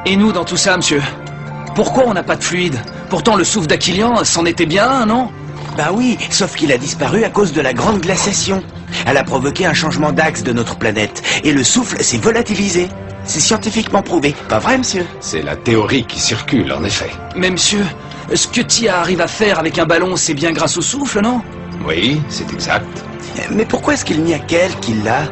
Et nous dans tout ça, monsieur? Pourquoi on n'a pas de fluide? Pourtant le souffle d'Aquilian, c'en était bien un, non? Bah oui, sauf qu'il a disparu à cause de la grande glaciation. Elle a provoqué un changement d'axe de notre planète, et le souffle s'est volatilisé. C'est scientifiquement prouvé, pas vrai, monsieur? C'est la théorie qui circule, en effet. Mais monsieur, ce que Tia arrive à faire avec un ballon, c'est bien grâce au souffle, non? Oui, c'est exact. Mais pourquoi est-ce qu'il n'y a qu'elle qui l'a?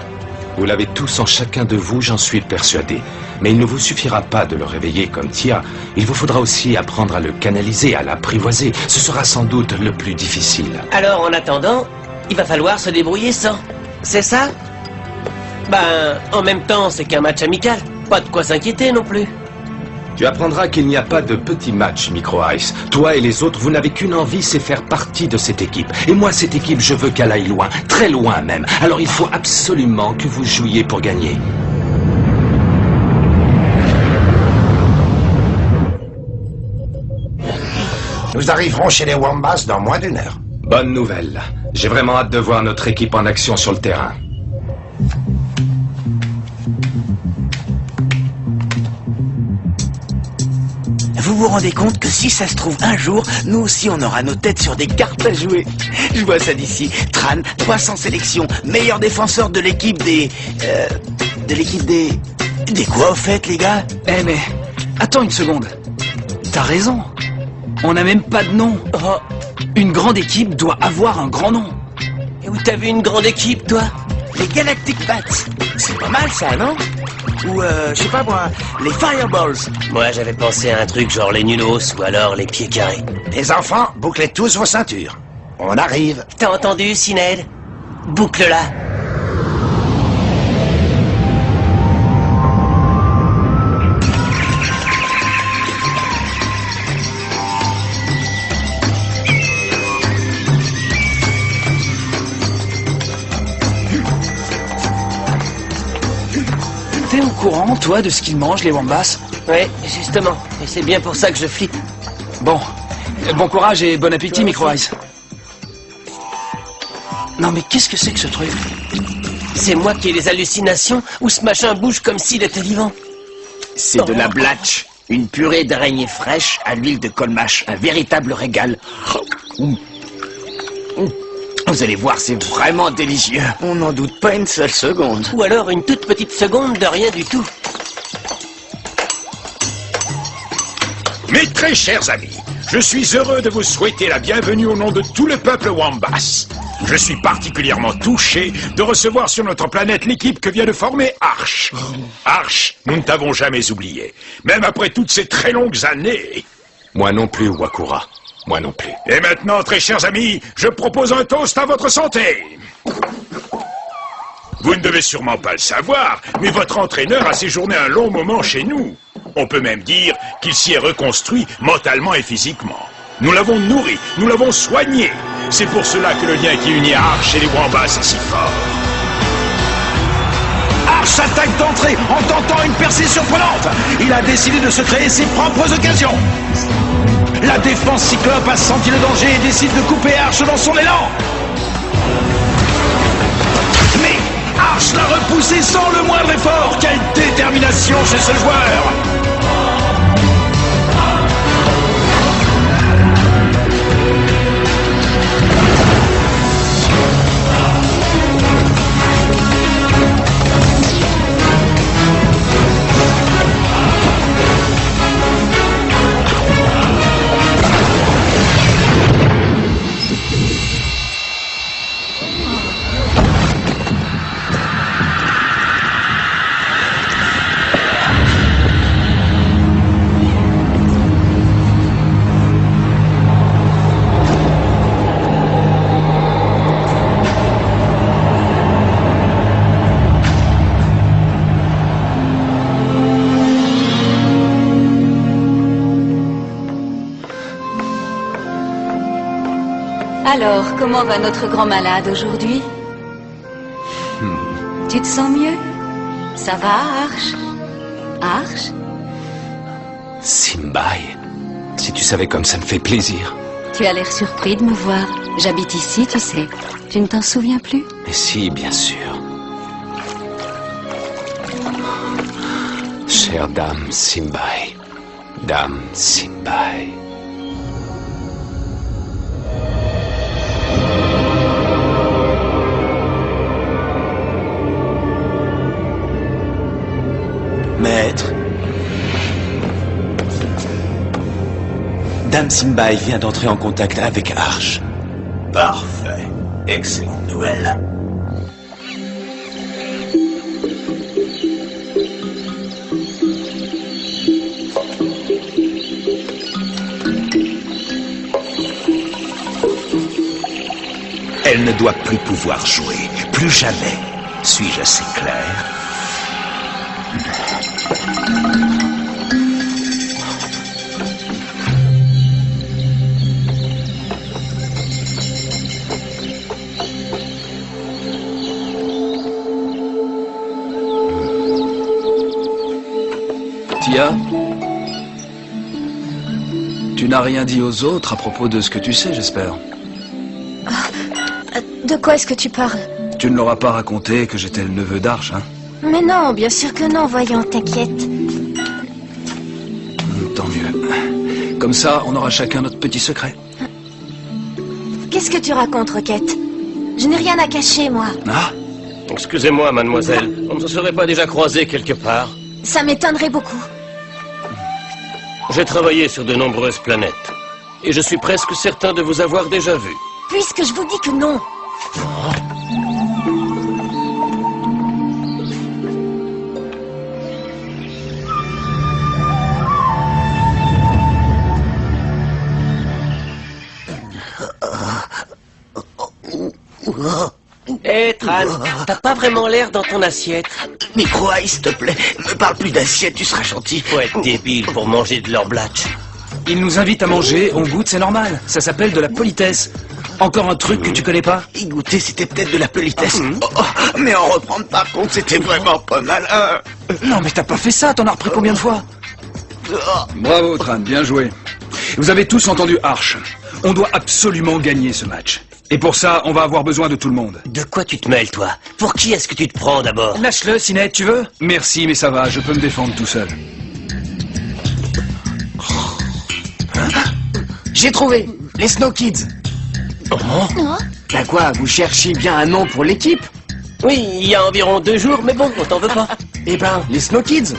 Vous l'avez tous en chacun de vous, j'en suis persuadé. Mais il ne vous suffira pas de le réveiller comme Tia. Il vous faudra aussi apprendre à le canaliser, à l'apprivoiser. Ce sera sans doute le plus difficile. Alors, en attendant, il va falloir se débrouiller sans. C'est ça? Ben, en même temps, c'est qu'un match amical. Pas de quoi s'inquiéter non plus. Tu apprendras qu'il n'y a pas de petit match, Micro Ice. Toi et les autres, vous n'avez qu'une envie, c'est faire partie de cette équipe. Et moi, cette équipe, je veux qu'elle aille loin, très loin même. Alors il faut absolument que vous jouiez pour gagner. Nous arriverons chez les Wombats dans moins d'1 heure. Bonne nouvelle. J'ai vraiment hâte de voir notre équipe en action sur le terrain. Vous vous rendez compte que si ça se trouve un jour, nous aussi on aura nos têtes sur des cartes à jouer. Je vois ça d'ici. Tran, 300 sélections, meilleur défenseur de l'équipe des... Des quoi au fait, les gars? Eh mais, attends une seconde. T'as raison. On n'a même pas de nom. Oh, Une grande équipe doit avoir un grand nom. et où t'as vu une grande équipe, toi? Les Galactic Bats. C'est pas mal ça, non? Ou, je sais pas moi, les Fireballs. Moi, j'avais pensé à un truc genre les Nulos ou alors les Pieds Carrés. Les enfants, bouclez tous vos ceintures. On arrive. T'as entendu, Sinéad? Boucle-la. T'es au courant, toi, de ce qu'ils mangent, les Wombats? Ouais, justement. Et c'est bien pour ça que je flippe. Bon. Bon courage et bon appétit, Micro Ice. Non mais qu'est-ce que c'est que ce truc? C'est moi qui ai les hallucinations ou ce machin bouge comme s'il était vivant? C'est de la blatch. Une purée d'araignée fraîche à l'huile de colmache. Un véritable régal. Vous allez voir, c'est vraiment délicieux. On n'en doute pas une seule seconde. Ou alors une toute petite seconde de rien du tout. Mes très chers amis, je suis heureux de vous souhaiter la bienvenue au nom de tout le peuple Wombas. Je suis particulièrement touché de recevoir sur notre planète l'équipe que vient de former Arch. Arch, nous ne t'avons jamais oublié, même après toutes ces très longues années. Moi non plus, Wakura. Moi non plus. Et maintenant, très chers amis, je propose un toast à votre santé. Vous ne devez sûrement pas le savoir, mais votre entraîneur a séjourné un long moment chez nous. On peut même dire qu'il s'y est reconstruit mentalement et physiquement. Nous l'avons nourri, nous l'avons soigné. C'est pour cela que le lien qui unit Arch et les Wombas est si fort. Arch attaque d'entrée en tentant une percée surprenante. Il a décidé de se créer ses propres occasions. La défense Cyclope a senti le danger et décide de couper Arch dans son élan. Mais Arch l'a repoussé sans le moindre effort. Quelle détermination chez ce joueur! Alors, comment va notre grand malade aujourd'hui? Tu te sens mieux? Ça va, Arch? Arch? Simbai, si tu savais comme ça me fait plaisir. Tu as l'air surpris de me voir. J'habite ici, tu sais. Tu ne t'en souviens plus? Mais si, bien sûr. Chère Dame Simbai. Dame Simbai. Maître. Dame Simbai vient d'entrer en contact avec Arch. Parfait. Excellente nouvelle. Elle ne doit plus pouvoir jouer. Plus jamais. Suis-je assez clair? Tia, tu n'as rien dit aux autres à propos de ce que tu sais, j'espère. De quoi est-ce que tu parles? Tu ne leur as pas raconté que j'étais le neveu d'Arch, hein? Mais non, bien sûr que non, voyons, t'inquiète. Tant mieux. Comme ça, on aura chacun notre petit secret. Qu'est-ce que tu racontes, Roquette? Je n'ai rien à cacher, moi. Ah, Excusez-moi, mademoiselle. On ne se serait pas déjà croisés quelque part? Ça m'étonnerait beaucoup. J'ai travaillé sur de nombreuses planètes. Et je suis presque certain de vous avoir déjà vu. Puisque je vous dis que non. Hé, Tran, t'as pas vraiment l'air dans ton assiette. Micro-Ice, s'il te plaît, me parle plus d'assiette, tu seras gentil. Faut être débile pour manger de leur blatch. ils nous invitent à manger, on goûte, c'est normal. Ça s'appelle de la politesse. Encore un truc que tu connais pas? Y goûter, c'était peut-être de la politesse. Mais en reprendre par contre, c'était vraiment pas mal. Non mais t'as pas fait ça, t'en as repris combien de fois? Bravo Tran, bien joué. Vous avez tous entendu Arch. On doit absolument gagner ce match. Et pour ça, on va avoir besoin de tout le monde. De quoi tu te mêles, toi? Pour qui est-ce que tu te prends d'abord? Lâche-le, Sinette, tu veux? Merci, mais ça va, je peux me défendre tout seul. J'ai trouvé les Snow Kids. Ben quoi, vous cherchiez bien un nom pour l'équipe? Oui, il y a environ 2 jours, mais bon, on t'en veut pas. Eh ben, les Snow Kids.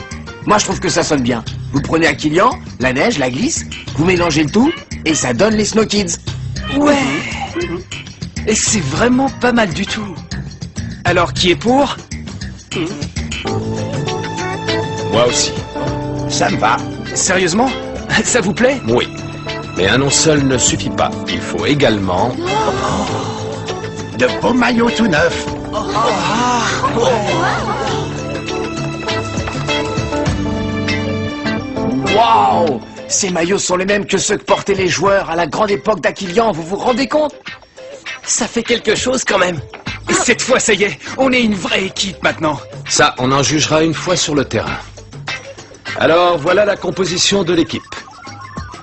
Moi, je trouve que ça sonne bien. Vous prenez Aquilian, la neige, la glisse, vous mélangez le tout, et ça donne les Snow Kids. Ouais. Et c'est vraiment pas mal du tout. Alors, qui est pour? Moi aussi. Ça me va. Sérieusement? Ça vous plaît? Oui. Mais un nom seul ne suffit pas. Il faut également... De beaux maillots tout neufs. Waouh! Ces maillots sont les mêmes que ceux que portaient les joueurs à la grande époque d'Aquilian, vous vous rendez compte? Ça fait quelque chose quand même. Cette fois, ça y est, on est une vraie équipe maintenant. Ça, on en jugera une fois sur le terrain. Alors, voilà la composition de l'équipe.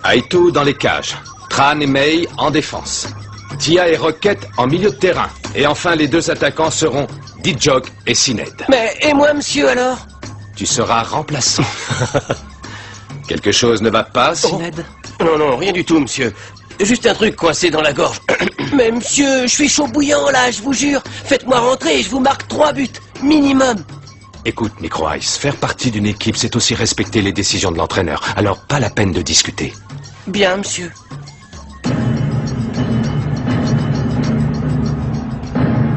Aito dans les cages. Tran et Mei en défense. Tia et Roquette en milieu de terrain. Et enfin, les 2 attaquants seront Dijok et Sined. Mais, et moi, monsieur, alors? Tu seras remplaçant. Quelque chose ne va pas, Sined? Non, non, rien du tout, monsieur. Juste un truc coincé dans la gorge. Mais monsieur, je suis chaud bouillant, là, je vous jure. Faites-moi rentrer et je vous marque 3 buts. Minimum. Écoute, Micro-Ice, faire partie d'une équipe, c'est aussi respecter les décisions de l'entraîneur. Alors, pas la peine de discuter. Bien, monsieur.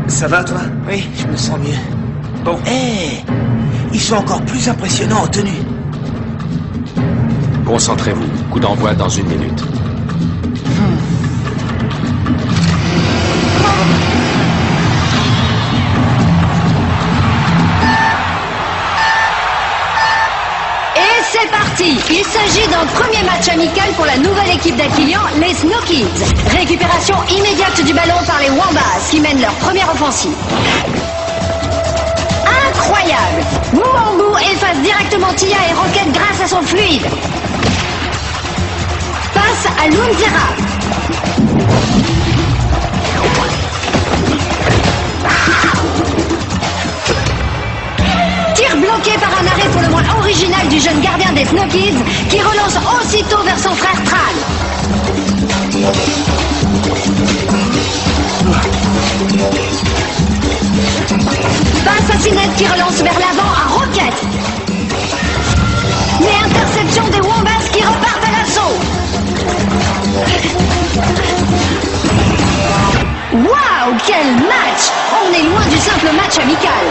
Ça va, toi? Oui, je me sens mieux. Bon. Ils sont encore plus impressionnants en tenue. Concentrez-vous. Coup d'envoi dans 1 minute. Et c'est parti! Il s'agit d'un premier match amical pour la nouvelle équipe d'Aquilian, les Snow Kids. Récupération immédiate du ballon par les Wombas qui mènent leur première offensive. Incroyable! Mouambou efface directement Tia et Roquette grâce à son fluide. Passe à Lunzera. Tir bloqué bloqué par un arrêt pour le moins original du jeune gardien des Snow Kids, qui relance aussitôt vers son frère Tran. Passe à Sinette qui relance vers l'avant à Rocket. Mais interception des Wombats qui repartent à l'assaut. Waouh, quel match! On est loin du simple match amical.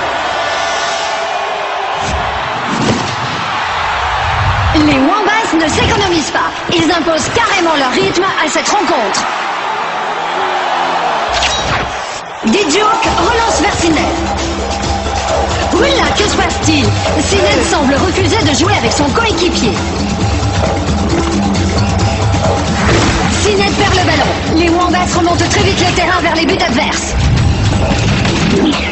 Les Wombats ne s'économisent pas. Ils imposent carrément leur rythme à cette rencontre. Diduke relance vers Sinette. Oula, que se passe-t-il? Sinette semble refuser de jouer avec son coéquipier. Sinette perd le ballon. Les Wombats remontent très vite le terrain vers les buts adverses. Vite!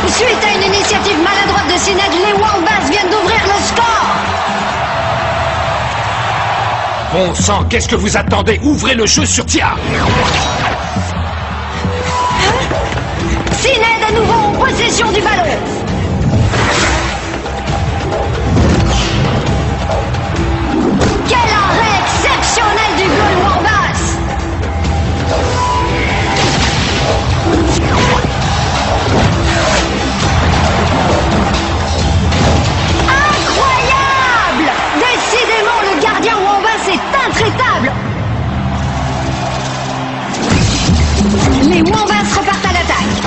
Suite à une initiative maladroite de Sinette, les Wombats viennent d'ouvrir le score. Bon sang, qu'est-ce que vous attendez? Ouvrez le jeu sur Tia! Sinette à nouveau en possession du ballon. Quel arrêt exceptionnel du goal Wombats! Incroyable! Décidément, le gardien Wombats est intraitable. Les Wombats repartent à l'attaque.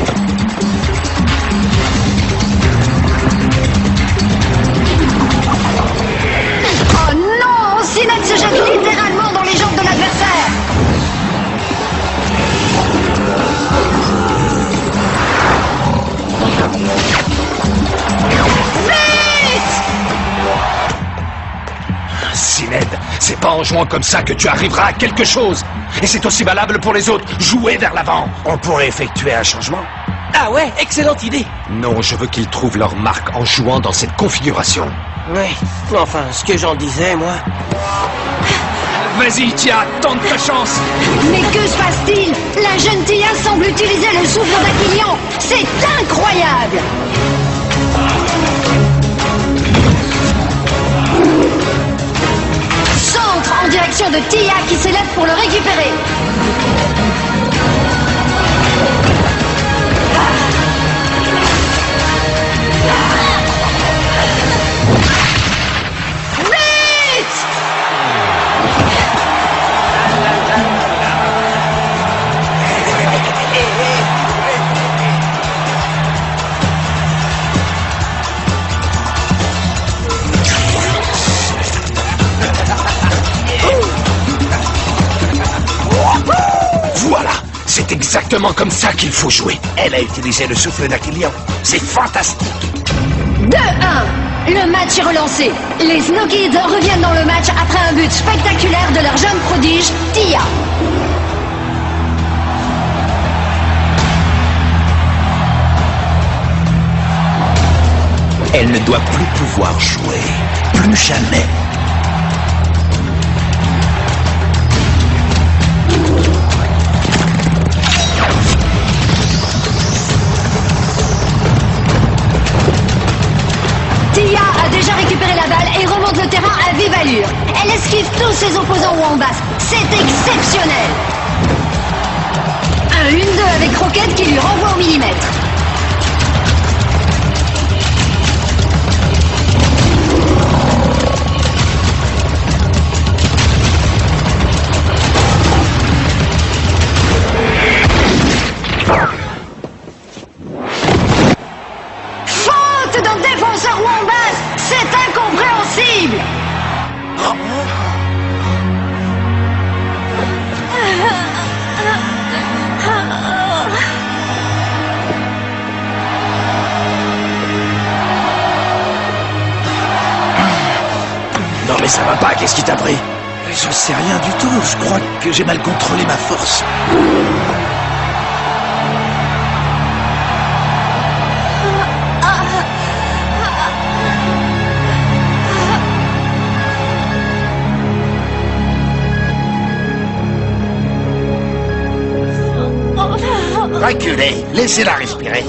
Oh non! Sinette se jette littéralement dans les jambes de l'adversaire. Vite! Sined, c'est pas en jouant comme ça que tu arriveras à quelque chose. Et c'est aussi valable pour les autres. Jouez vers l'avant. On pourrait effectuer un changement. Ah ouais, excellente idée. Non, je veux qu'ils trouvent leur marque en jouant dans cette configuration. Ouais, enfin, ce que j'en disais, moi... Vas-y, Tia, tente ta chance. Mais que se passe-t-il? La jeune Tia semble utiliser le souffle d'Aquilion. C'est incroyable! Centre en direction de Tia qui s'élève pour le récupérer. Vite! Voilà, c'est exactement comme ça qu'il faut jouer. Elle a utilisé le souffle d'Aquilion. C'est fantastique. 2-1. Le match est relancé. Les Snow Kids reviennent dans le match après un but spectaculaire de leur jeune prodige, Tia. Elle ne doit plus pouvoir jouer. Plus jamais. Tia a déjà récupéré la balle et remonte le terrain à vive allure. Elle esquive tous ses opposants Wombats. C'est exceptionnel. Un 1-2 avec Rocket qui lui renvoie au millimètre. Faute d'un défenseur Wombats. C'est incompréhensible. Non mais ça va pas, qu'est-ce qui t'a pris? Je sais rien du tout, je crois que j'ai mal contrôlé ma force. Reculez, laissez-la respirer.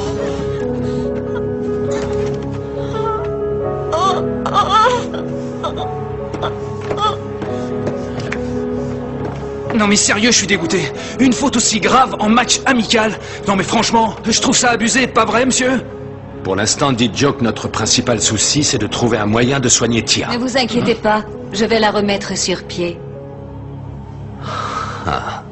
Non mais sérieux, je suis dégoûté. Une faute aussi grave en match amical. Non mais franchement, je trouve ça abusé, pas vrai, monsieur? Pour l'instant, dites Joe que notre principal souci, c'est de trouver un moyen de soigner Tia. Ne vous inquiétez pas, je vais la remettre sur pied. Ah.